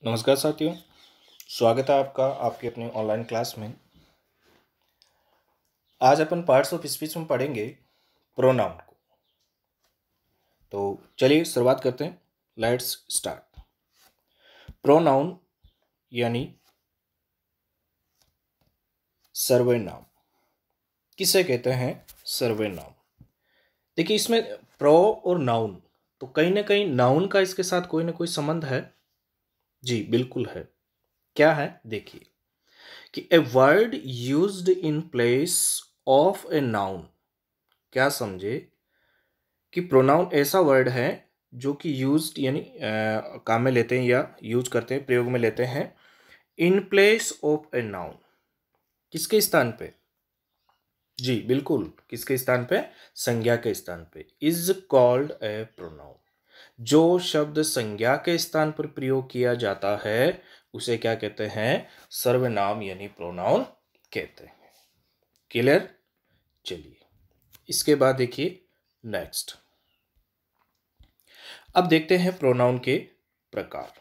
नमस्कार साथियों, स्वागत है आपका आपकी अपनी ऑनलाइन क्लास में। आज अपन पार्ट्स ऑफ स्पीच में पढ़ेंगे प्रोनाउन को। तो चलिए शुरुआत करते हैं। Let's start. प्रोनाउन यानी सर्वनाम। किसे कहते हैं? सर्वनाम। देखिए, इसमें प्रो और नाउन, तो कहीं ना कहीं नाउन का इसके साथ कोई ना कोई संबंध है। जी बिल्कुल है। क्या है? देखिए कि a word used in place of a noun. क्या समझे कि प्रोनाउन ऐसा वर्ड है जो कि यूज्ड यानी काम में लेते हैं या यूज करते हैं, प्रयोग में लेते हैं in place of a noun. किसके स्थान पे? जी बिल्कुल, किसके स्थान पे? संज्ञा के स्थान पे। Is called a pronoun. जो शब्द संज्ञा के स्थान पर प्रयोग किया जाता है उसे क्या कहते हैं? सर्वनाम यानी प्रोनाउन कहते हैं। क्लियर? चलिए इसके बाद देखिए नेक्स्ट। अब देखते हैं प्रोनाउन के प्रकार।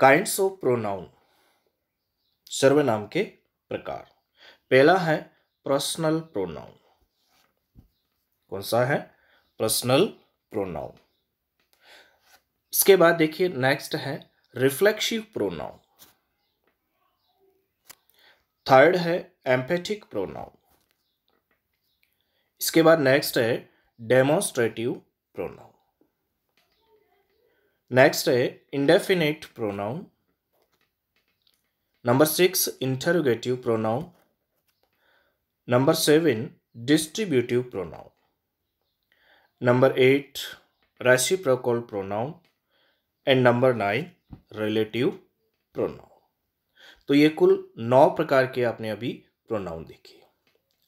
काइंड्स ऑफ प्रोनाउन, सर्वनाम के प्रकार। पहला है पर्सनल प्रोनाउन। कौन सा है? Personal pronoun. इसके बाद देखिए नेक्स्ट है रिफ्लेक्सिव प्रोनाउन। थर्ड है एम्पैथिक प्रोनाउन। इसके बाद नेक्स्ट है डेमोन्स्ट्रेटिव प्रोनाउन। नेक्स्ट है indefinite pronoun. Number 6 interrogative pronoun. Number 7 distributive pronoun. Number 8 reciprocal pronoun and number 9 relative pronoun. तो ये कुल 9 प्रकार के आपने अभी प्रोनाउन देखे।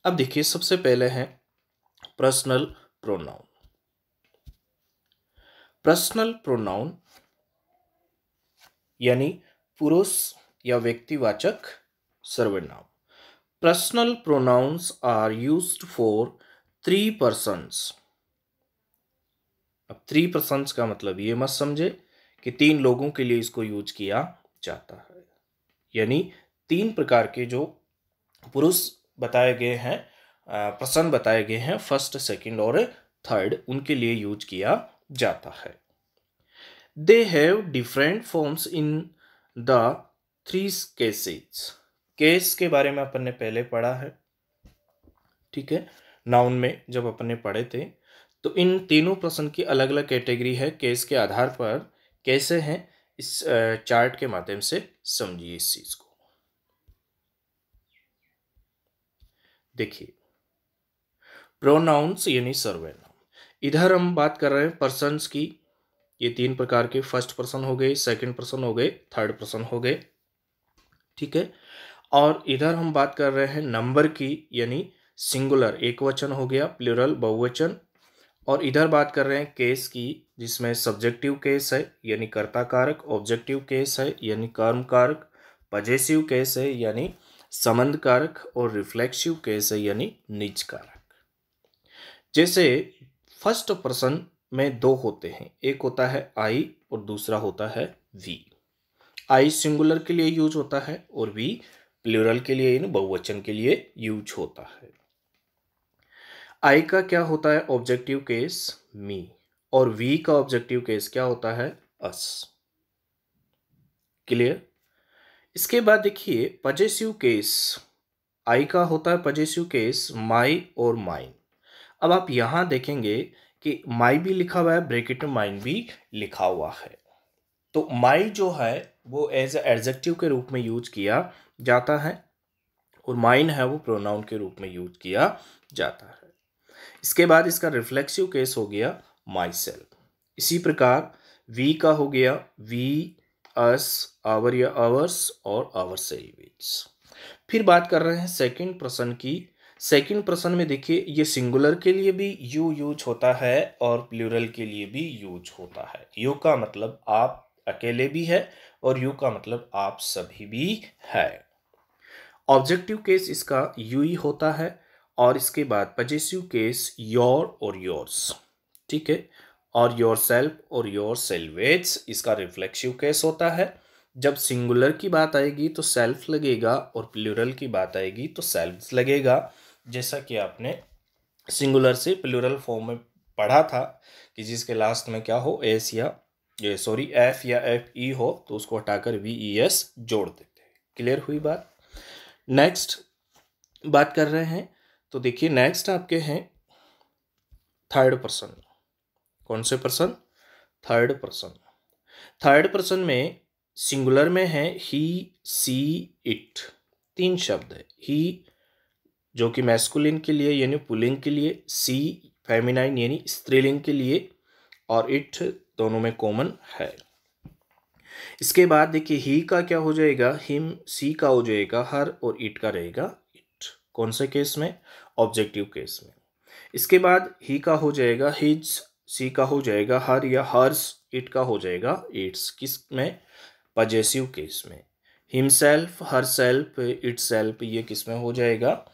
अब देखिए सबसे पहले है पर्सनल प्रोनाउन। पर्सनल प्रोनाउन यानी पुरुष या व्यक्तिवाचक सर्वनाम। Personal pronouns are used for 3 persons। अब 3 persons का मतलब ये मत समझे कि 3 लोगों के लिए इसको यूज किया जाता है। यानी 3 प्रकार के जो पुरुष बताए गए हैं, पर्सन बताए गए हैं, फर्स्ट, सेकंड और थर्ड, उनके लिए यूज किया जाता है। They have different forms in the 3 cases. Case के बारे में अपन ने पहले पढ़ा है, ठीक है, नाउन में जब अपन ने पढ़े थे। तो इन तीनों पर्सन की अलग अलग कैटेगरी है। केस के आधार पर कैसे हैं इस चार्ट के माध्यम से समझिए इस चीज को। देखिए प्रोनाउंस यानी सर्वनाम। इधर हम बात कर रहे हैं पर्सन्स की। ये 3 प्रकार के, फर्स्ट पर्सन हो गए, सेकंड पर्सन हो गए, थर्ड पर्सन हो गए, ठीक है। और इधर हम बात कर रहे हैं नंबर की, यानी सिंगुलर एक वचन हो गया, प्लूरल बहुवचन। और इधर बात कर रहे हैं केस की, जिसमें सब्जेक्टिव केस है यानी कर्ता कारक, ऑब्जेक्टिव केस है यानी कर्म कारक, पजेसिव केस है यानी संबंध कारक, और रिफ्लेक्सिव केस है यानी निज कारक। जैसे फर्स्ट पर्सन में 2 होते हैं, एक होता है आई और दूसरा होता है वी। आई सिंगुलर के लिए यूज होता है और वी प्लूरल के लिए यानी बहुवचन के लिए यूज होता है। आई का क्या होता है? ऑब्जेक्टिव केस मी, और वी का ऑब्जेक्टिव केस क्या होता है? अस। क्लियर? इसके बाद देखिए पजेसिव केस। आई का होता है पजेसिव केस माई और माइन। अब आप यहां देखेंगे कि माई भी लिखा हुआ है, ब्रैकेट में माइन भी लिखा हुआ है। तो माई जो है वो एज एडजेक्टिव के रूप में यूज किया जाता है और माइन है वो प्रोनाउन के रूप में यूज किया जाता है। इसके बाद इसका रिफ्लेक्सिव केस हो गया माई सेल्फ। इसी प्रकार वी का हो गया वी, अस, आवर या आवर्स और आवर सेल्व्स। फिर बात कर रहे हैं सेकंड पर्सन की। सेकंड पर्सन में देखिए ये सिंगुलर के लिए भी यू यूज होता है और प्लूरल के लिए भी यूज होता है। यू का मतलब आप अकेले भी है और यू का मतलब आप सभी भी है। ऑब्जेक्टिव केस इसका यू ही होता है। और इसके बाद पजेसिव केस योर और योर्स, ठीक है। और योरसेल्फ और योरसेल्वेज इसका रिफ्लेक्सिव केस होता है। जब सिंगुलर की बात आएगी तो सेल्फ लगेगा और प्लूरल की बात आएगी तो सेल्व्स लगेगा। जैसा कि आपने सिंगुलर से प्लूरल फॉर्म में पढ़ा था कि जिसके लास्ट में क्या हो, एस या एफ या एफ ई हो तो उसको हटाकर वी ई एस जोड़ देते हैं। क्लियर हुई बात। नेक्स्ट बात कर रहे हैं तो देखिए नेक्स्ट आपके हैं थर्ड पर्सन। कौन से person? Third person. Third person में सिंगुलर में है ही, सी, इट। तीन शब्द है। ही जो कि मैस्कुलिन के लिए यानी पुल्लिंग के लिए, सी फेमिनाइन यानी स्त्रीलिंग के लिए, और इट दोनों में कॉमन है। इसके बाद देखिए ही का क्या हो जाएगा, हिम। सी का हो जाएगा हर और इट का रहेगा इट। कौन से केस में? ऑब्जेक्टिव केस में। इसके बाद ही का हो जाएगा हिज, सी का हो जाएगा हर या हर्स, इट का हो जाएगा इट्स। किस में? पजेसिव केस में। हिमसेल्फ, हरसेल्फ, इटसेल्फ ये किस में हो जाएगा?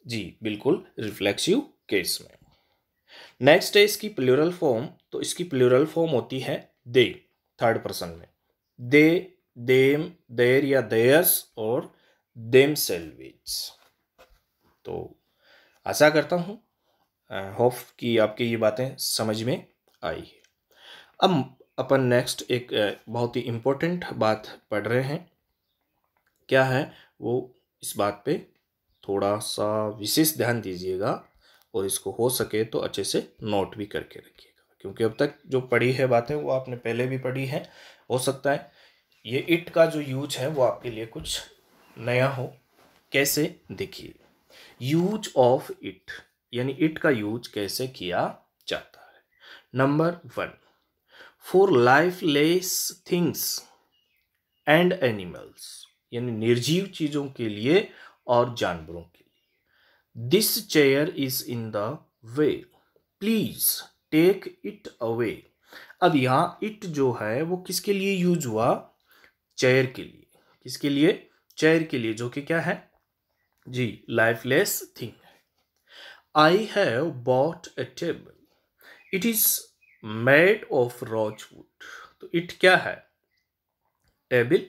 जी बिल्कुल रिफ्लेक्सिव केस में। नेक्स्ट है इसकी प्लूरल फॉर्म। तो इसकी प्लूरल फॉर्म होती है दे, थर्ड पर्सन में। दे, देम, देर या देयर्स और देम सेल्वेज। तो आशा करता हूँ होप कि आपकी ये बातें समझ में आई है। अब अपन नेक्स्ट एक बहुत ही इम्पोर्टेंट बात पढ़ रहे हैं। क्या है वो? इस बात पे थोड़ा सा विशेष ध्यान दीजिएगा और इसको हो सके तो अच्छे से नोट भी करके रखिएगा, क्योंकि अब तक जो पढ़ी है बातें वो आपने पहले भी पढ़ी है। हो सकता है ये इट का जो यूज है वो आपके लिए कुछ नया हो। कैसे? देखिए, यूज ऑफ इट यानी इट का यूज कैसे किया जाता है। Number 1, for lifeless things and animals यानी निर्जीव चीजों के लिए और जानवरों के लिए। This chair is in the way, please take it away. अब यहां इट जो है वो किसके लिए यूज हुआ? चेयर के लिए। किसके लिए? चेयर के लिए, जो कि क्या है जी? लाइफलेस थिंग है। I have bought a table, it is made of rosewood. तो इट क्या है? Table.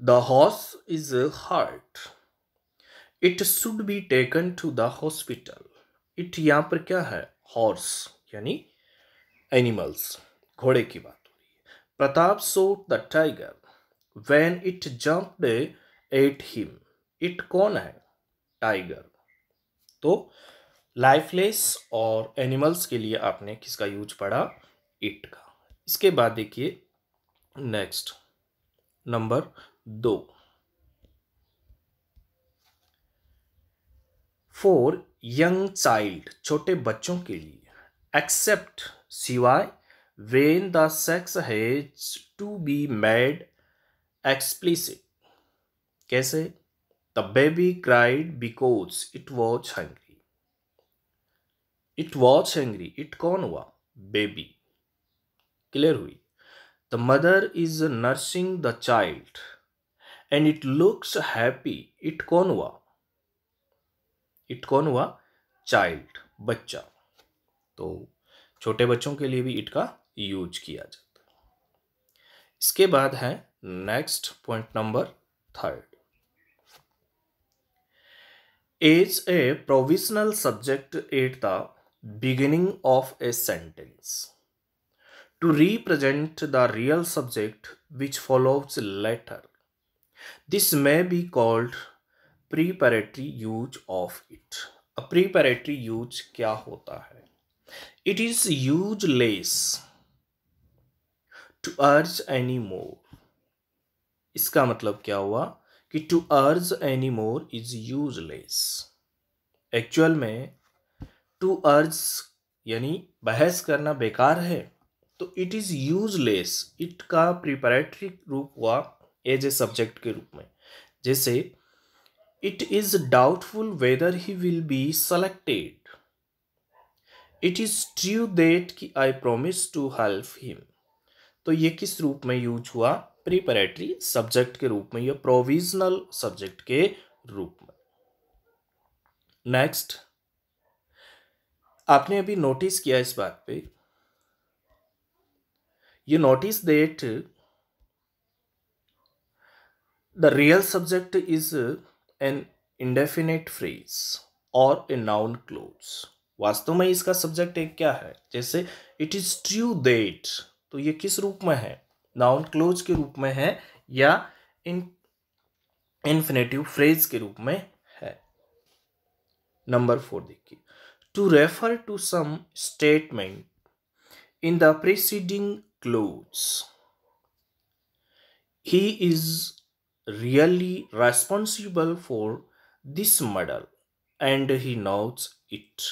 The horse is hurt, it should be taken to the hospital. It यहां पर क्या है? हॉर्स यानी एनिमल्स, घोड़े की बात हो रही है। Pratap shot the tiger when it jumped at him. It कौन है? टाइगर। तो लाइफलेस और एनिमल्स के लिए आपने किसका यूज पढ़ा? इट का। इसके बाद देखिए next number 2, for young child छोटे बच्चों के लिए, एक्सेप्ट सिवाय, when the sex has to be made explicit. कैसे? The baby cried because it was hungry. It was hungry, it कौन हुआ? बेबी। क्लियर हुई। The mother is nursing the child and it looks happy. It कौन हुआ? It कौन हुआ? Child, बच्चा। तो छोटे बच्चों के लिए भी इट का यूज किया जाता है। इसके बाद है next point number 3, as a provisional subject at the beginning of a sentence to represent the real subject which follows later. This may be called preparatory use of it. A preparatory use क्या होता है? It is useless to urge any more. इसका मतलब क्या हुआ कि to urge any more is useless. Actual में to urge यानी बहस करना बेकार है, तो इट इज यूजलेस। इट का प्रिपरेटरी रूप हुआ एज ए सब्जेक्ट के रूप में। जैसे it is doubtful whether he will be selected, it is true that कि I promise to help him. तो ये किस रूप में यूज हुआ? प्रिपरेटरी सब्जेक्ट के रूप में या प्रोविजनल सब्जेक्ट के रूप में। नेक्स्ट, आपने अभी नोटिस किया इस बात पे you notice that the real subject is an indefinite phrase or a noun clause. वास्तव में इसका सब्जेक्ट एक क्या है, जैसे इट इज ट्रू दैट, तो ये किस रूप में है, नाउन क्लोज के रूप में है या इन्फिनेटिव फ्रेज के रूप में है। नंबर 4 देखिए, to refer to some statement in the preceding clause, he is really responsible for this murder and he knows it.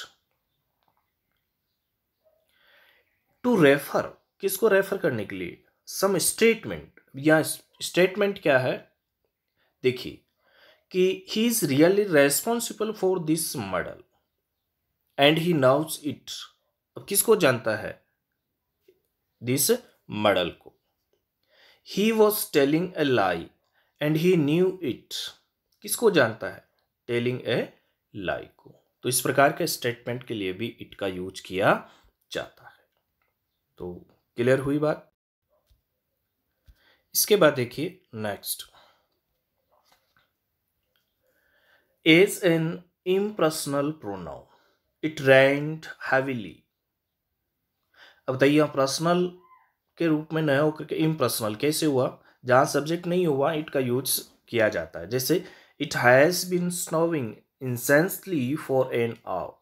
To refer, किसको रेफर करने के लिए, सम स्टेटमेंट, या स्टेटमेंट क्या है, देखिए कि he is really responsible for this murder and he knows it. अब किसको जानता है, this murder को। he was telling a lie and he knew it, किसको जानता है, टेलिंग ए लाई को। तो इस प्रकार के स्टेटमेंट के लिए भी इट का यूज किया जाता है। तो क्लियर हुई बात। इसके बाद देखिए next, as an impersonal pronoun it rained heavily. अब बताइए पर्सनल के रूप में न होकर के इम्पर्सनल कैसे हुआ, जहां सब्जेक्ट नहीं हुआ इट का यूज किया जाता है। जैसे it has been snowing incessantly for an hour,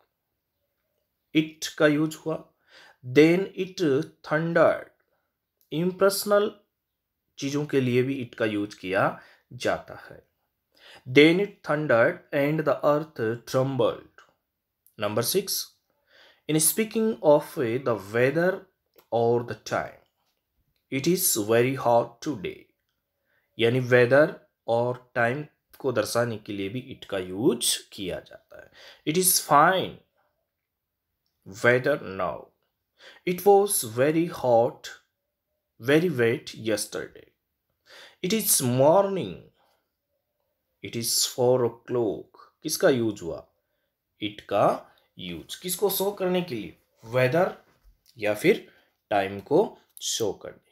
it का यूज हुआ। देन इट थंडर्ड, इम्पर्सनल चीजों के लिए भी इट का यूज किया जाता है। Then it thundered and the earth trembled. Number 6, in speaking of the weather और the time, it is very hot today, यानी वेदर और टाइम को दर्शाने के लिए भी इट का यूज किया जाता है। It is fine weather now, it was very hot very wet yesterday, it is morning, it is 4 o'clock, किसका यूज हुआ, इट का यूज किसको शो करने के लिए, वेदर या फिर टाइम को शो करने।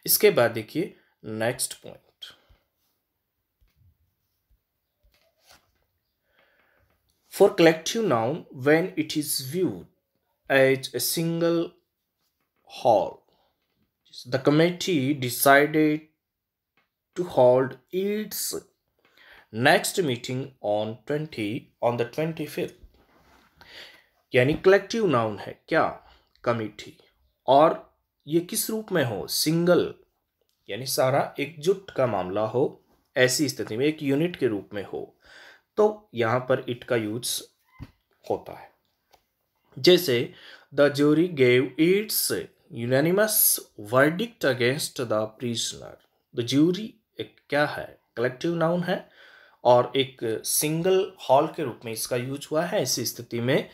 इसके बाद देखिए next point, for collective noun when it is viewed as a single whole, the committee decided to hold its next meeting on the 25th। यानी कलेक्टिव नाउन है क्या, कमिटी, और ये किस रूप में हो, सिंगल, यानी सारा एकजुट का मामला हो, ऐसी स्थिति में एक यूनिट के रूप में हो, तो यहां पर इट का यूज होता है। जैसे the jury gave it's unanimous verdict against the prisoner. The jury एक क्या है, कलेक्टिव नाउन है और एक सिंगल हॉल के रूप में इसका यूज हुआ है, ऐसी स्थिति में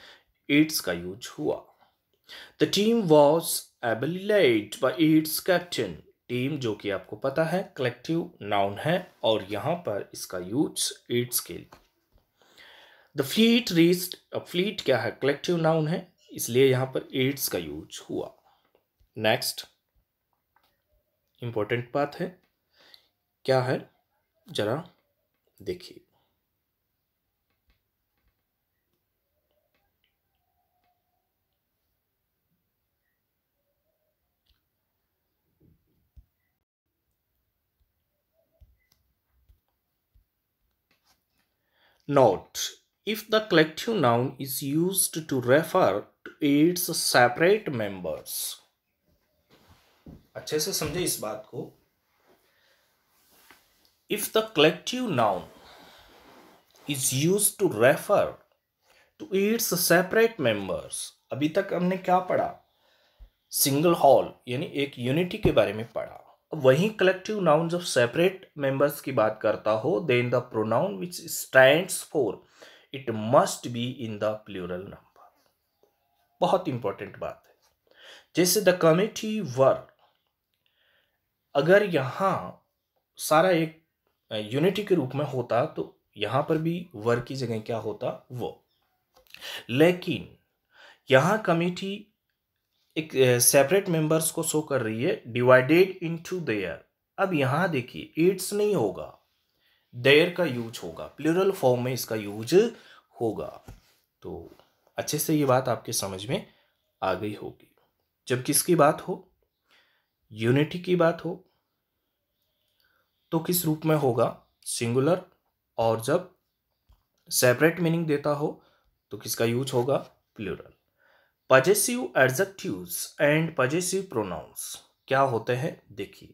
इट्स का यूज हुआ। The team was ably led by it's captain, team जो कि आपको पता है कलेक्टिव नाउन है और यहां पर इसका यूज इट्स के लिए। द फ्लीट रीच्ड, फ्लीट क्या है, कलेक्टिव नाउन है, इसलिए यहां पर इट्स का यूज हुआ। नेक्स्ट इंपॉर्टेंट बात है, क्या है जरा देखिए, Note, if the collective noun is used to refer to its separate members, अच्छे से समझे इस बात को, if the collective noun is used to refer to its separate members, अभी तक हमने क्या पढ़ा, सिंगल हॉल यानी एक यूनिटी के बारे में पढ़ा। वहीं कलेक्टिव नाउन जब सेपरेट मेंबर्स की बात करता हो, then the pronoun which stands for it must be in the plural number. बहुत इंपॉर्टेंट बात है। जैसे द कमिटी वर, अगर यहां सारा एक यूनिटी के रूप में होता तो यहां पर भी वर की जगह क्या होता, वो। लेकिन यहां कमिटी एक सेपरेट मेंबर्स को शो कर रही है, डिवाइडेड इनटू देयर। अब यहां देखिए इट्स नहीं होगा, देयर का यूज होगा, प्लूरल फॉर्म में इसका यूज होगा। तो अच्छे से ये बात आपके समझ में आ गई होगी। जब किसकी बात हो, यूनिटी की बात हो, तो किस रूप में होगा, सिंगुलर। और जब सेपरेट मीनिंग देता हो तो किसका यूज होगा, plural. Possessive adjectives and possessive pronouns क्या होते हैं, देखिए।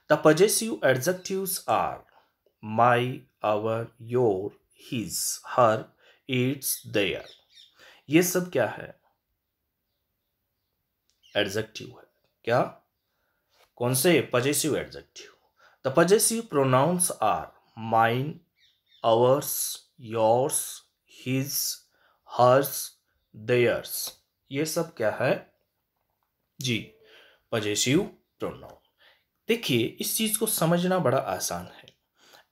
The possessive adjectives are my, our, your, his, her, its, their. ये सब क्या है, एडजेक्टिव है। क्या, कौन से, possessive adjective. The possessive pronouns are mine, ours, yours, his, hers, theirs. ये सब क्या है जी, पजेसिव प्रोनाउन। देखिए इस चीज को समझना बड़ा आसान है।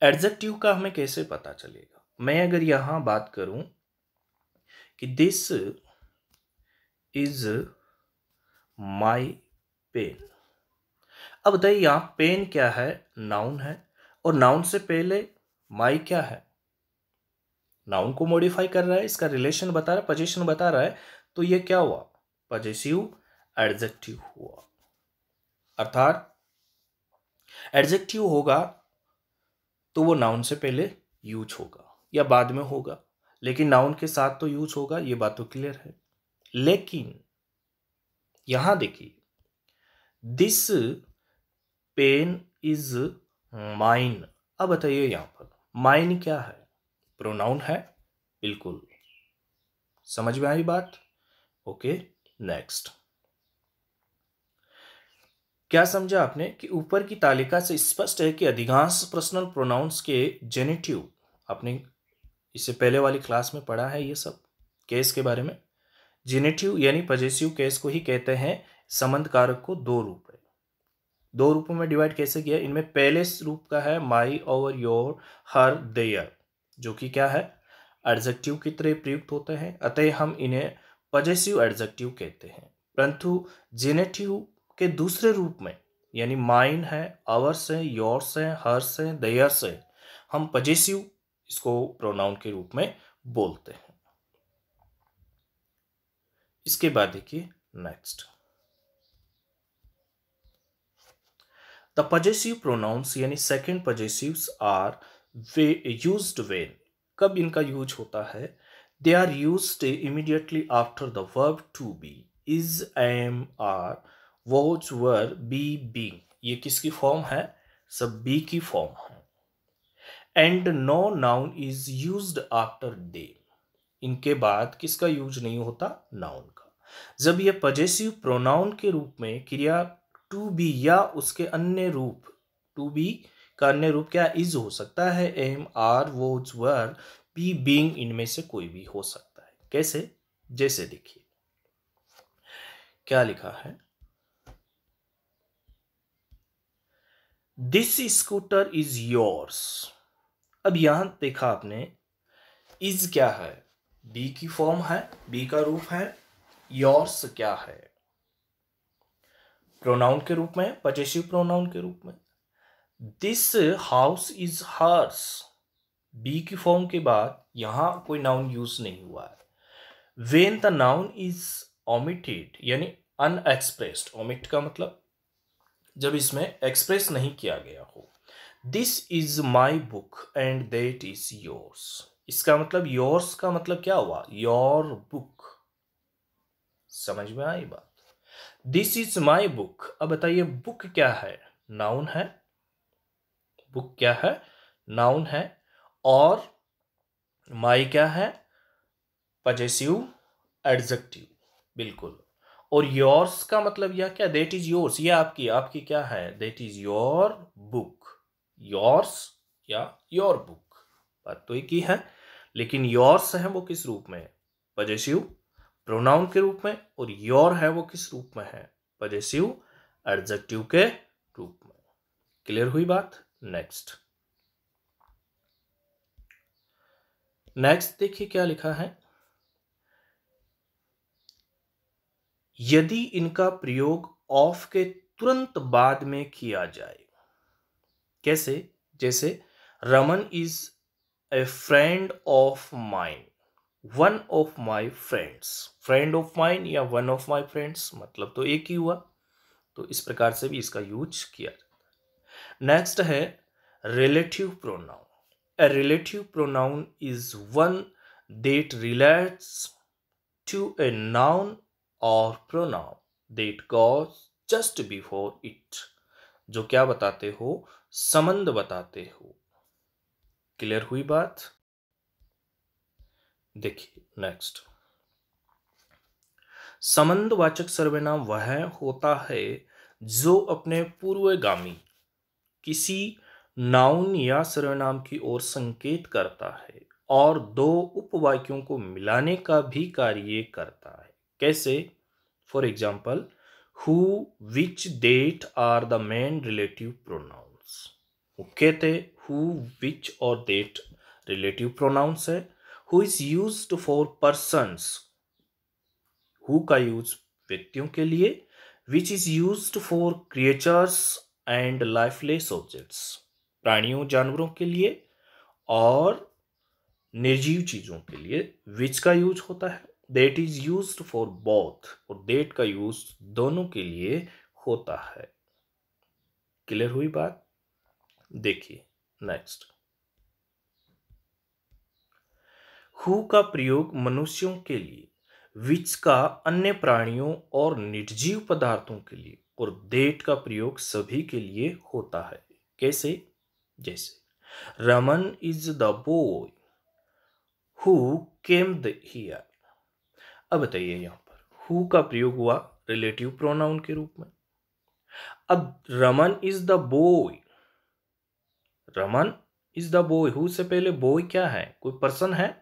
एडजेक्टिव का हमें कैसे पता चलेगा, मैं अगर यहां बात करूं कि दिस इज माई पेन। अब बताइए यहाँ पेन क्या है, नाउन है, और नाउन से पहले माई क्या है, नाउन को मॉडिफाई कर रहा है, इसका रिलेशन बता रहा है, पोजीशन बता रहा है। तो ये क्या हुआ, पजेसिव एडजेक्टिव हुआ। अर्थात एडजेक्टिव होगा तो वो नाउन से पहले यूज होगा या बाद में होगा, लेकिन नाउन के साथ तो यूज होगा, ये बात तो क्लियर है। लेकिन यहां देखिए, दिस पेन इज माइन। अब बताइए यहां पर माइन क्या है, प्रोनाउन है, बिल्कुल। समझ में आई बात, ओके। नेक्स्ट, क्या समझा आपने कि ऊपर की तालिका से स्पष्ट है कि अधिकांश पर्सनल प्रोनाउंस के जेनिटिव, आपने इससे पहले वाली क्लास में पढ़ा है ये सब केस के बारे में। जेनिटिव यानी पजेसिव केस को ही कहते हैं। संबंध कारक को दो रूप है, दो रूपों में डिवाइड कैसे किया, इनमें पहले रूप का है माई, ओवर, योर, हर, देयर, जो कि क्या है, एडजेक्टिव की तरह प्रयुक्त होते हैं, अतः हम इन्हें पजेसिव एडजेक्टिव कहते हैं। परंतु जेनेटिव के दूसरे रूप में यानी माइन है, आवर्स है, योर्स है, हर्स है, देयर्स है, हम पजेसिव इसको प्रोनाउन के रूप में बोलते हैं। इसके बाद देखिए नेक्स्ट, द पजेसिव प्रोनाउंस यानी second possessives are used when, कब इनका यूज होता है, they are used immediately after the verb to be, is, am, are, was, were, be, being. ये किसकी फॉर्म है, सब बी की फॉर्म है। And no noun is used after they, इनके बाद किसका यूज नहीं होता, नाउन का। जब ये पजेसिव प्रोनाउन के रूप में क्रिया टू बी या उसके अन्य रूप, टू बी का अन्य रूप क्या, इज हो सकता है, am, are, was, were, be, being, इनमें से कोई भी हो सकता है। कैसे, जैसे देखिए क्या लिखा है, दिस स्कूटर इज योर्स। अब यहां देखा आपने, इज क्या है, बी की फॉर्म है, बी का रूप है। योर्स क्या है, प्रोनाउन के रूप में, पजेसिव प्रोनाउन के रूप में। This house is hers, be की फॉर्म के बाद यहां कोई नाउन यूज नहीं हुआ है। When the noun is omitted यानी अनएक्सप्रेस्ड, ओमिट का मतलब जब इसमें एक्सप्रेस नहीं किया गया हो। This is my book and that is yours, इसका मतलब योर्स का मतलब क्या हुआ, योर बुक। समझ में आई बात, दिस इज माई बुक। अब बताइए बुक क्या है, नाउन है, बुक क्या है, नाउन है, और माई क्या है, पजेसिव एडजेक्टिव, बिल्कुल। और योर्स का मतलब यह क्या, देट इज योर्स, ये आपकी, आपकी क्या है, that is your book. Yours या योर बुक, बात तो एक ही है, लेकिन योर्स है वो किस रूप में, पजेसिव प्रोनाउन के रूप में, और योर है वो किस रूप में है, पजेसिव एडजेक्टिव के रूप में। क्लियर हुई बात। नेक्स्ट, नेक्स्ट देखिए क्या लिखा है, यदि इनका प्रयोग ऑफ के तुरंत बाद में किया जाए। कैसे? जैसे Raman is a friend of mine, one of my friends. Friend of mine या वन ऑफ माई फ्रेंड्स मतलब तो एक ही हुआ, तो इस प्रकार से भी इसका यूज किया जाता है। नेक्स्ट है relative pronoun. A relative pronoun is one that relates to a noun और pronoun that goes just before it. जो क्या बताते हो? संबंध बताते हो। क्लियर हुई बात? देखिए नेक्स्ट, संबंधवाचक सर्वनाम वह होता है जो अपने पूर्वगामी किसी नाउन या सर्वनाम की ओर संकेत करता है और दो उपवाक्यों को मिलाने का भी कार्य करता है। कैसे? For example, who, which, that are the main relative pronouns. मुख्यतः हु, विच और देट रिलेटिव प्रोनाउंस है। Who is used for persons, who का यूज व्यक्तियों के लिए, which is used for creatures and lifeless objects, प्राणियों जानवरों के लिए और निर्जीव चीजों के लिए विच का यूज होता है। That is used for both, और देट का यूज दोनों के लिए होता है। क्लियर हुई बात? देखिए नेक्स्ट, हु का प्रयोग मनुष्यों के लिए, विच का अन्य प्राणियों और निर्जीव पदार्थों के लिए, और देट का प्रयोग सभी के लिए होता है। कैसे? जैसे Raman is the boy who came here. अब बताइए यहां पर हु का प्रयोग हुआ रिलेटिव प्रोनाउन के रूप में। अब Raman is the boy, Raman is the boy, who से पहले बॉय क्या है? कोई पर्सन है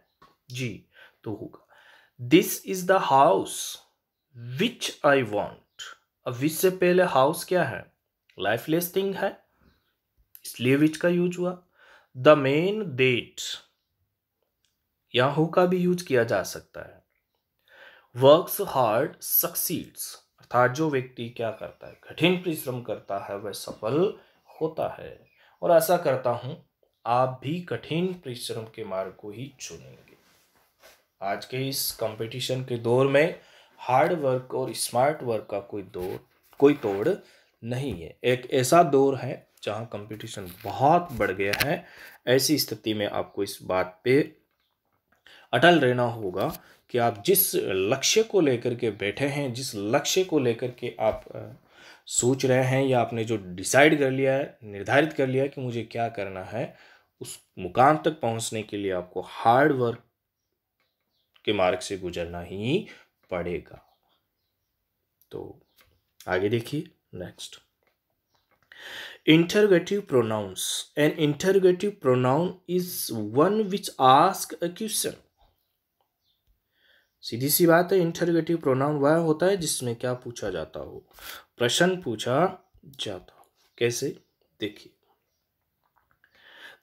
जी, तो होगा this is the house which I want. अब विच से पहले हाउस क्या है? लाइफलेस थिंग है, इसलिए विच का यूज हुआ। द मेन डेट, यहां हु का भी यूज किया जा सकता है। वर्क्स हार्ड सक्सीड्स, अर्थात जो व्यक्ति क्या करता है, कठिन परिश्रम करता है, वह सफल होता है। और आशा करता हूं आप भी कठिन परिश्रम के मार्ग को ही चुनेंगे। आज के इस कंपटीशन के दौर में हार्ड वर्क और स्मार्ट वर्क का कोई तोड़ नहीं है। एक ऐसा दौर है जहां कंपटीशन बहुत बढ़ गया है। ऐसी स्थिति में आपको इस बात पे अटल रहना होगा कि आप जिस लक्ष्य को लेकर के बैठे हैं, जिस लक्ष्य को लेकर के आप सोच रहे हैं, या आपने जो डिसाइड कर लिया है, निर्धारित कर लिया है कि मुझे क्या करना है, उस मुकाम तक पहुंचने के लिए आपको हार्ड वर्क के मार्ग से गुजरना ही पड़ेगा। तो आगे देखिए next, interrogative pronouns. An interrogative pronoun is one which ask a question. सीधी सी बात है, इंटरोगेटिव प्रोनाउन वह होता है जिसमें क्या पूछा जाता हो, प्रश्न पूछा जाता हो। कैसे? देखिए,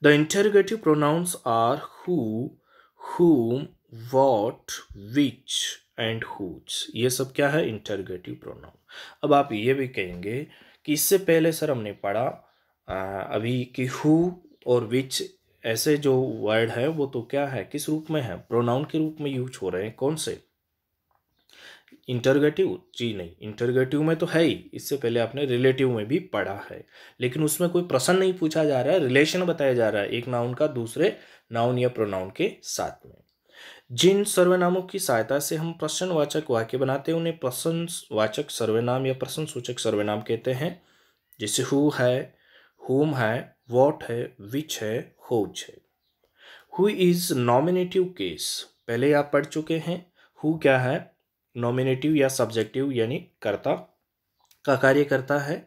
the interrogative pronouns are who, whom, what, which and whose। ये सब क्या है? Interrogative pronoun. अब आप ये भी कहेंगे कि इससे पहले सर हमने पढ़ा अभी कि हु और विच ऐसे जो वर्ड है वो तो क्या है, किस रूप में है? प्रोनाउन के रूप में यूज हो रहे हैं। कौन से? इंटरोगेटिव? जी नहीं, इंटरोगेटिव में तो है ही, इससे पहले आपने रिलेटिव में भी पढ़ा है, लेकिन उसमें कोई प्रश्न नहीं पूछा जा रहा है, रिलेशन बताया जा रहा है एक नाउन का दूसरे नाउन या प्रोनाउन के साथ में। जिन सर्वनामों की सहायता से हम प्रश्नवाचक वाक्य बनाते हैं उन्हें प्रश्नवाचक सर्वनाम या प्रश्नसूचक सर्वनाम कहते हैं। जैसे हु है, हुम है, वॉट है, विच है, होज है। हु इज नॉमिनेटिव केस, पहले आप पढ़ चुके हैं। हु क्या है? नॉमिनेटिव या सब्जेक्टिव यानी कर्ता का कार्य करता है।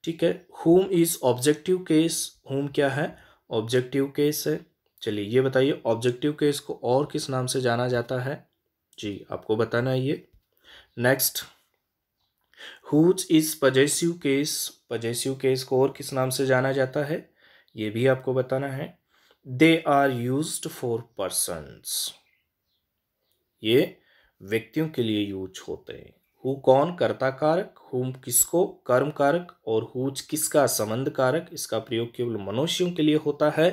ठीक है। हुम इज ऑब्जेक्टिव केस, हुम क्या है? ऑब्जेक्टिव केस है। चलिए ये बताइए, ऑब्जेक्टिव केस को और किस नाम से जाना जाता है? जी आपको बताना है ये। Next, whose is possessive case, possessive case को और किस नाम से जाना जाता है? ये भी आपको बताना है। They are used for persons, ये व्यक्तियों के लिए यूज होते हैं। हु कौन कर्ता कारक, हुम किसको कर्म कारक, और हुज किसका संबंध कारक। इसका प्रयोग केवल मनुष्यों के लिए होता है।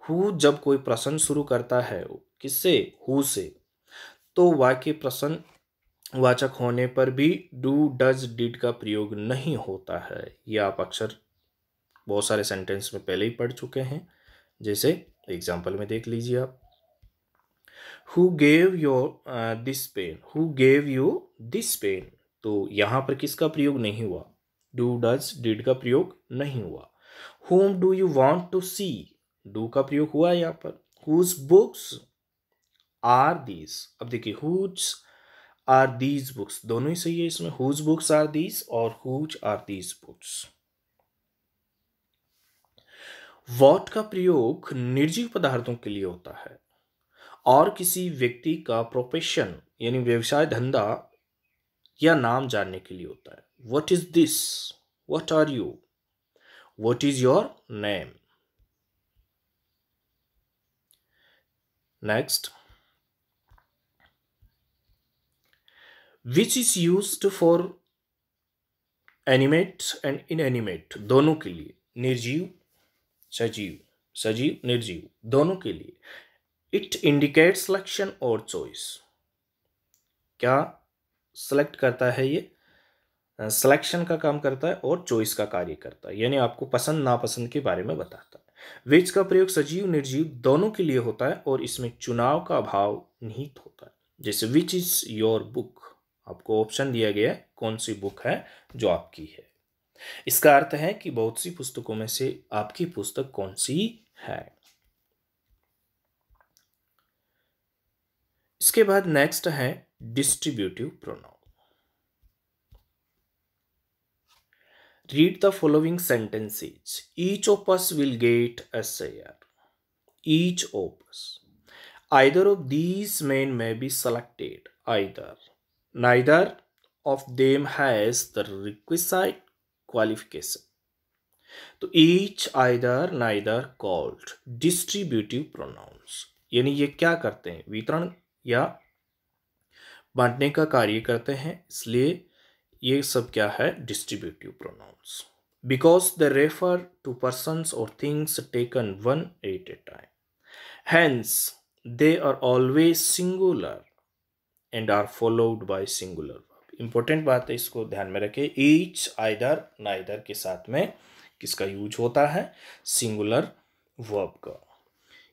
हु जब कोई प्रश्न शुरू करता है किससे, हु से, तो वाक्य प्रश्न वाचक होने पर भी डू डज डिड का प्रयोग नहीं होता है। यह आप अक्सर बहुत सारे सेंटेंस में पहले ही पढ़ चुके हैं। जैसे एग्जाम्पल में देख लीजिए आप, who gave your this pen, who gave you this pen, तो यहां पर किसका प्रयोग नहीं हुआ, डू डज डिड का प्रयोग नहीं हुआ। whom do you want to see, do का प्रयोग हुआ यहाँ पर। whose बुक्स आर दीज, अब देखिए whose आर दीज बुक्स दोनों ही सही है इसमें, whose बुक्स आर दीज और whose are these books. What का प्रयोग निर्जीव पदार्थों के लिए होता है और किसी व्यक्ति का प्रोफेशन यानी व्यवसाय धंधा या नाम जानने के लिए होता है। What is this, what are you, what is your name. Next, which is used for animate and inanimate, दोनों के लिए, निर्जीव सजीव, सजीव निर्जीव दोनों के लिए। इट इंडिकेट सिलेक्शन और चॉइस, क्या सेलेक्ट करता है, ये सिलेक्शन का काम करता है और चॉइस का कार्य करता है, यानी आपको पसंद नापसंद के बारे में बताता है। विच का प्रयोग सजीव निर्जीव दोनों के लिए होता है और इसमें चुनाव का भाव निहित होता है। जैसे विच इज योर बुक, आपको ऑप्शन दिया गया है कौन सी बुक है जो आपकी है। इसका अर्थ है कि बहुत सी पुस्तकों में से आपकी पुस्तक कौन सी है। इसके बाद नेक्स्ट है distributive pronoun. Read the following sentences. Each of us will get a share. Each of us. Either of these men may be selected. Either. Neither of them has the requisite qualification. तो each, either, neither called distributive pronouns. यानी ये क्या करते हैं, वितरण या बांटने का कार्य करते हैं, इसलिए ये सब क्या है, distributive pronouns. Because they refer to persons और things taken one at a time, hence they are always singular and are followed by singular verb. Important बात है, इसको ध्यान में रखें। ईच, आइदर, नाइदर के साथ में किसका यूज होता है, सिंगुलर वर्ब का।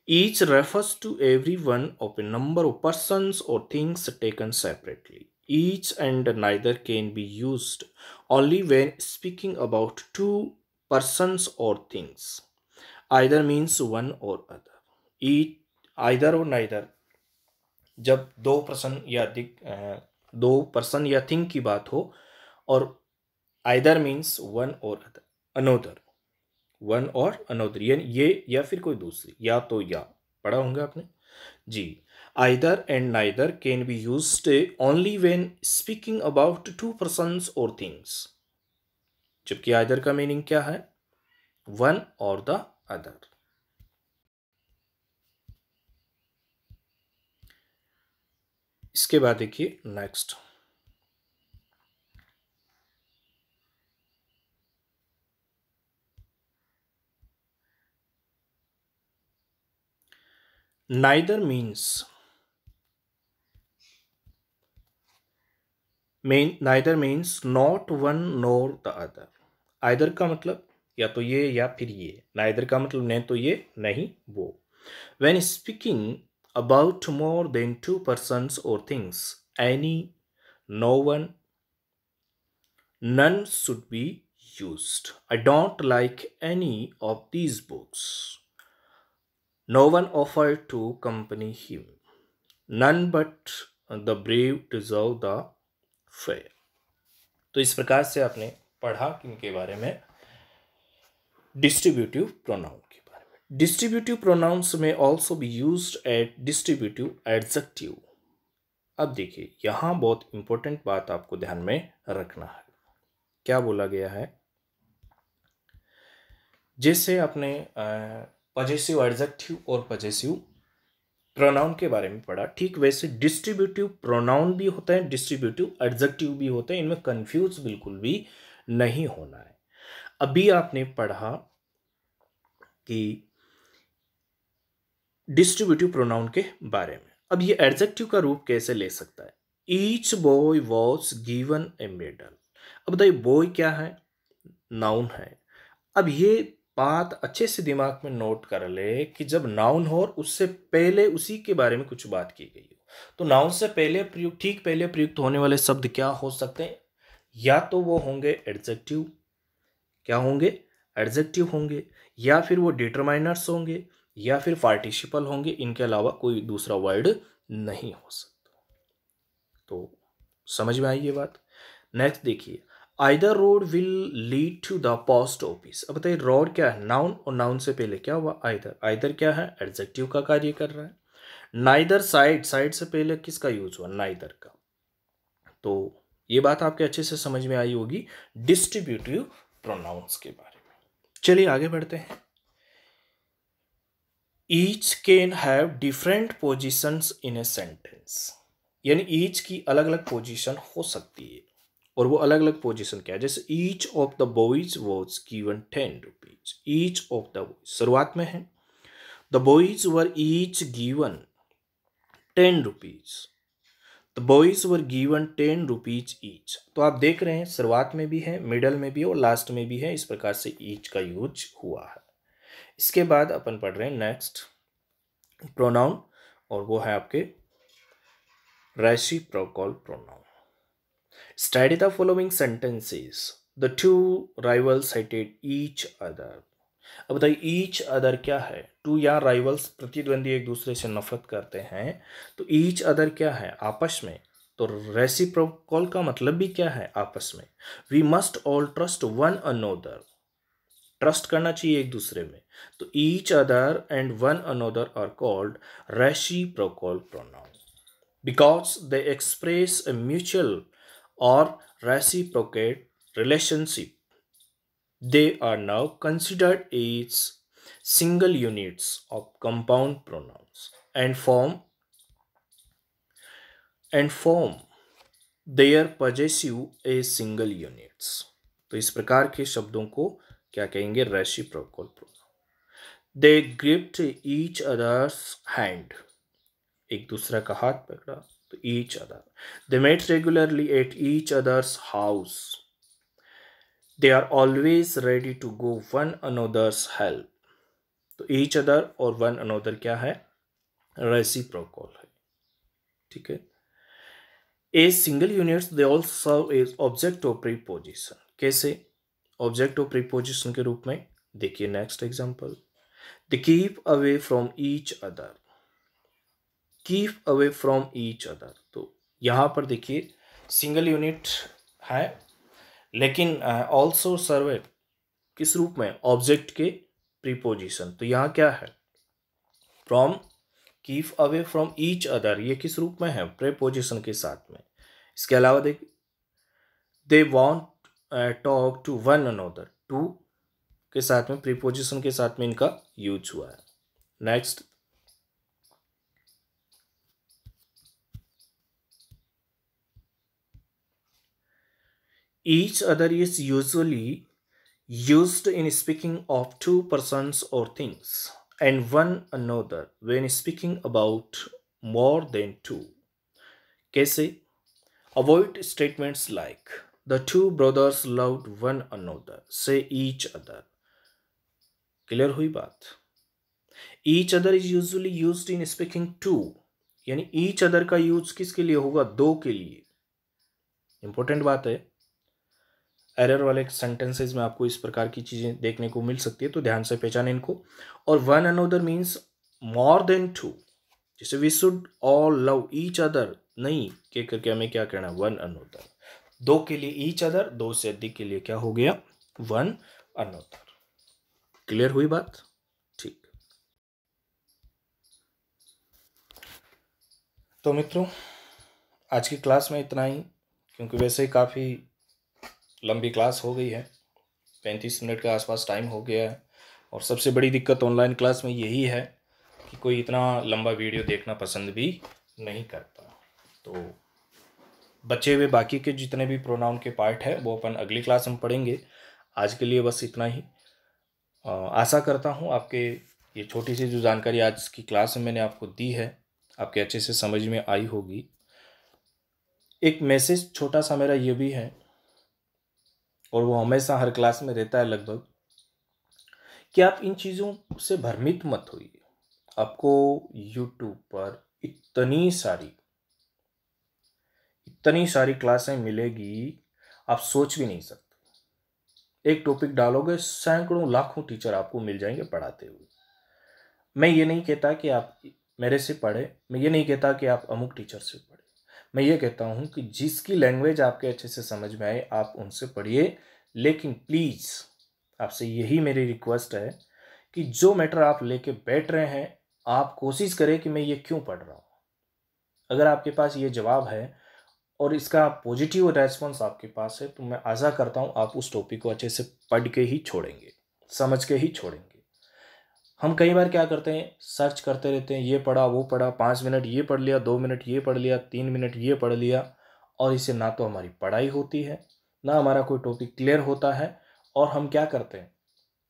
Each refers to every one of a number of persons और things taken separately. Each and neither can be used only when speaking about two persons or things. Either means one or other. Each, either और neither जब दो person या अधिक दो person या thing की बात हो, और either means one or other, another, one or another, यानी ये या फिर कोई दूसरी, या तो या, पढ़ा होंगे आपने जी। Either and neither can be used only when speaking about two persons or things. जबकि either का मीनिंग क्या है, one or the other। इसके बाद देखिए next, neither means neither means not one nor the other। either का मतलब या तो ये या फिर ये, neither का मतलब नहीं तो ये नहीं वो। when speaking about more than two persons or things, any, no one, none should be used। I don't like any of these books। no one offered to accompany him। none but the brave deserve the fair। तो इस प्रकार से आपने पढ़ा किनके बारे में, distributive pronoun के बारे में। डिस्ट्रीब्यूटिव प्रोनाउंस में also be used eight distributive adjective. अब देखिए यहां बहुत इंपॉर्टेंट बात आपको ध्यान में रखना है। क्या बोला गया है, जैसे आपने पजेसिव एडजेक्टिव और पजेसिव प्रोनाउन के बारे में पढ़ा, ठीक वैसे डिस्ट्रीब्यूटिव प्रोनाउन भी होते हैं, डिस्ट्रीब्यूटिव एडजेक्टिव भी होते हैं, इनमें कंफ्यूज बिल्कुल भी नहीं होना है। अभी आपने पढ़ा कि डिस्ट्रीब्यूटिव प्रोनाउन के बारे में। अब ये एडजेक्टिव का रूप कैसे ले सकता है? Each boy was given A medal. अब बताइए बॉय क्या है? नाउन है। अब ये बात अच्छे से दिमाग में नोट कर ले कि जब नाउन हो और उससे पहले उसी के बारे में कुछ बात की गई हो, तो नाउन से पहले प्रयुक्त, ठीक पहले प्रयुक्त होने वाले शब्द क्या हो सकते हैं? या तो वो होंगे एडजेक्टिव, क्या होंगे? एडजेक्टिव होंगे, या फिर वो डिटरमाइनर्स होंगे, या फिर पार्टिसिपल होंगे। इनके अलावा कोई दूसरा वर्ड नहीं हो सकता। तो समझ में आई ये बात? नेक्स्ट देखिए, either road will lead to the post office. अब बताइए रोड क्या है? नाउन, और नाउन से पहले क्या हुआ? आइदर। आइदर क्या है? एडजेक्टिव का कार्य कर रहा है। नाइदर साइड, साइड से पहले किसका यूज हुआ? नाइदर का। तो ये बात आपके अच्छे से समझ में आई होगी डिस्ट्रीब्यूटिव प्रोनाउंस के बारे में। चलिए आगे बढ़ते हैं। Each can have different positions in a sentence, यानी ईच की अलग अलग पोजीशन हो सकती है। और वो अलग अलग पोजीशन क्या है? जैसे each of the boys was given 10 rupees. Each of the boys शुरुआत में है, the boys were each given 10 rupees. The boys were given 10 rupees each. तो आप देख रहे हैं शुरुआत में भी है, मिडल में भी है और लास्ट में भी है। इस प्रकार से ईच का यूज हुआ है। इसके बाद अपन पढ़ रहे हैं नेक्स्ट प्रोनाउन, और वो है आपके reciprocal pronoun. Study the following sentences. The two rivals hated each other. अब बताइए each other क्या है? टू या राइवल्स, प्रतिद्वंदी एक दूसरे से नफरत करते हैं, तो each other क्या है? आपस में। तो रेसिप्रोकल का मतलब भी क्या है? आपस में। We must all trust one another. Trust करना चाहिए एक दूसरे में। तो each other and one another are called reciprocal pronoun because they express a mutual or reciprocate relationship. They are now considered as single units of compound pronouns and form their possessive as single units. तो इस प्रकार के शब्दों को क्या कहेंगे? Reciprocal pronoun. They gripped each other's hand. एक दूसरा का हाथ पकड़ा, तो each other. They met regularly at each other's house. They are always ready to go one another's help. तो each other और one another क्या है? रेसिप्रोकल है, ठीक है। As single units they all serve as object of preposition. कैसे? Object of preposition के रूप में। देखिए next example, they keep away from each other. Keep away from each other. तो यहाँ पर देखिए सिंगल यूनिट है, लेकिन ऑल्सो सर्व किस रूप में? ऑब्जेक्ट के प्रीपोजिशन। तो यहाँ क्या है? From, keep away from each other, ये किस रूप में है? प्रीपोजिशन के साथ में। इसके अलावा देखिए they want talk to one another, to के साथ में प्रीपोजिशन के साथ में इनका यूज हुआ है। Next, each other is usually used in speaking of two persons or things, and one another when speaking about more than two. कैसे? Avoid statements like the two brothers loved one another. Say each other. Clear हुई बात? Each other is usually used in speaking to, यानी each other का use किसके लिए होगा? दो के लिए। इंपॉर्टेंट बात है। एरर वाले सेंटेंसेस में आपको इस प्रकार की चीज़ें देखने को मिल सकती है, तो ध्यान से पहचाने इनको। और one another means more than two. जैसे we should all love each other, नहीं के करके हमें क्या कहना है? One another. दो के लिए ईच अदर, दो से अधिक के लिए क्या हो गया? One another. क्लियर हुई बात? ठीक। तो मित्रों आज की क्लास में इतना ही, क्योंकि वैसे ही काफ़ी लंबी क्लास हो गई है, 35 मिनट के आसपास टाइम हो गया है। और सबसे बड़ी दिक्कत ऑनलाइन क्लास में यही है कि कोई इतना लंबा वीडियो देखना पसंद भी नहीं करता। तो बचे हुए बाकी के जितने भी प्रोनाउन के पार्ट है वो अपन अगली क्लास में पढ़ेंगे। आज के लिए बस इतना ही। आशा करता हूँ आपके ये छोटी सी जो जानकारी आज की क्लास में मैंने आपको दी है आपके अच्छे से समझ में आई होगी। एक मैसेज छोटा सा मेरा ये भी है, और वो हमेशा हर क्लास में रहता है लगभग, कि आप इन चीज़ों से भ्रमित मत होइए। आपको YouTube पर इतनी सारी क्लासें मिलेगी, आप सोच भी नहीं सकते। एक टॉपिक डालोगे, सैकड़ों लाखों टीचर आपको मिल जाएंगे पढ़ाते हुए। मैं ये नहीं कहता कि आप मेरे से पढ़े, मैं ये नहीं कहता कि आप अमुक टीचर से पढ़े। मैं ये कहता हूँ कि जिसकी लैंग्वेज आपके अच्छे से समझ में आए आप उनसे पढ़िए। लेकिन प्लीज़ आपसे यही मेरी रिक्वेस्ट है कि जो मैटर आप लेके बैठ रहे हैं, आप कोशिश करें कि मैं ये क्यों पढ़ रहा हूँ। अगर आपके पास ये जवाब है और इसका पॉजिटिव रेस्पॉन्स आपके पास है, तो मैं आशा करता हूँ आप उस टॉपिक को अच्छे से पढ़ के ही छोड़ेंगे, समझ के ही छोड़ेंगे। हम कई बार क्या करते हैं, सर्च करते रहते हैं, ये पढ़ा वो पढ़ा, 5 मिनट ये पढ़ लिया, 2 मिनट ये पढ़ लिया, 3 मिनट ये पढ़ लिया, और इससे ना तो हमारी पढ़ाई होती है, ना हमारा कोई टॉपिक क्लियर होता है, और हम क्या करते हैं,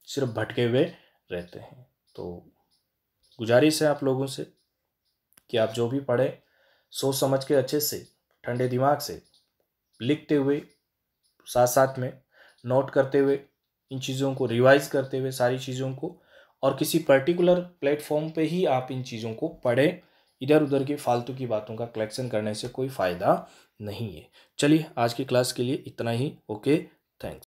सिर्फ भटके हुए रहते हैं। तो गुजारिश है आप लोगों से कि आप जो भी पढ़ें सोच समझ के अच्छे से ठंडे दिमाग से लिखते हुए, साथ साथ में नोट करते हुए, इन चीज़ों को रिवाइज करते हुए सारी चीज़ों को, और किसी पर्टिकुलर प्लेटफॉर्म पे ही आप इन चीज़ों को पढ़ें। इधर उधर की फालतू की बातों का कलेक्शन करने से कोई फ़ायदा नहीं है। चलिए आज की क्लास के लिए इतना ही। Okay, thanks.